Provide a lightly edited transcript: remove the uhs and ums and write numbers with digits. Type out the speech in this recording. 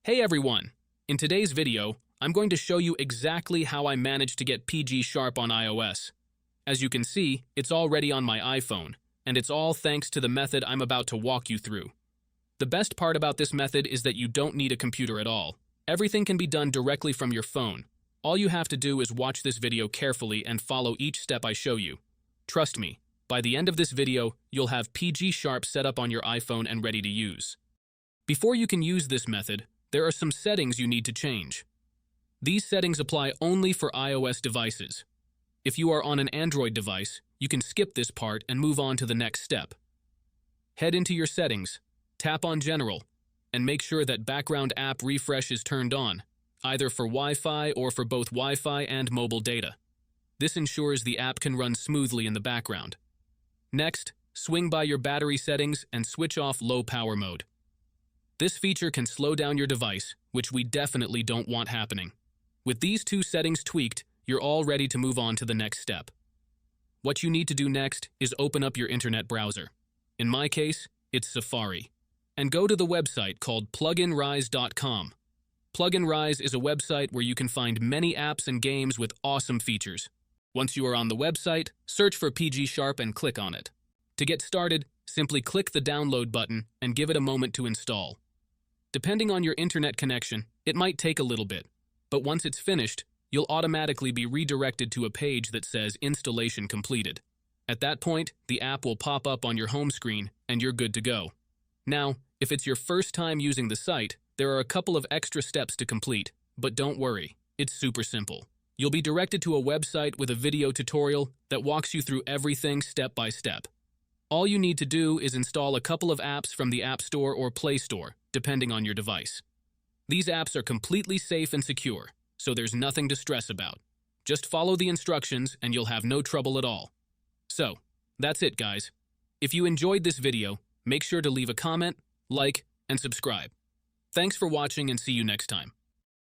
Hey everyone! In today's video, I'm going to show you exactly how I managed to get PGSharp on iOS. As you can see, it's already on my iPhone, and it's all thanks to the method I'm about to walk you through. The best part about this method is that you don't need a computer at all. Everything can be done directly from your phone. All you have to do is watch this video carefully and follow each step I show you. Trust me, by the end of this video, you'll have PGSharp set up on your iPhone and ready to use. Before you can use this method, there are some settings you need to change. These settings apply only for iOS devices. If you are on an Android device, you can skip this part and move on to the next step. Head into your settings, tap on General, and make sure that background app refresh is turned on, either for Wi-Fi or for both Wi-Fi and mobile data. This ensures the app can run smoothly in the background. Next, swing by your battery settings and switch off low power mode. This feature can slow down your device, which we definitely don't want happening. With these two settings tweaked, you're all ready to move on to the next step. What you need to do next is open up your internet browser. In my case, it's Safari. And go to the website called pluginrise.com. Pluginrise is a website where you can find many apps and games with awesome features. Once you are on the website, search for PGSharp and click on it. To get started, simply click the download button and give it a moment to install. Depending on your internet connection, it might take a little bit, but once it's finished, you'll automatically be redirected to a page that says Installation Completed. At that point, the app will pop up on your home screen and you're good to go. Now, if it's your first time using the site, there are a couple of extra steps to complete, but don't worry, it's super simple. You'll be directed to a website with a video tutorial that walks you through everything step by step. All you need to do is install a couple of apps from the App Store or Play Store, depending on your device. These apps are completely safe and secure, so there's nothing to stress about. Just follow the instructions and you'll have no trouble at all. So, that's it guys. If you enjoyed this video, make sure to leave a comment, like, and subscribe. Thanks for watching and see you next time.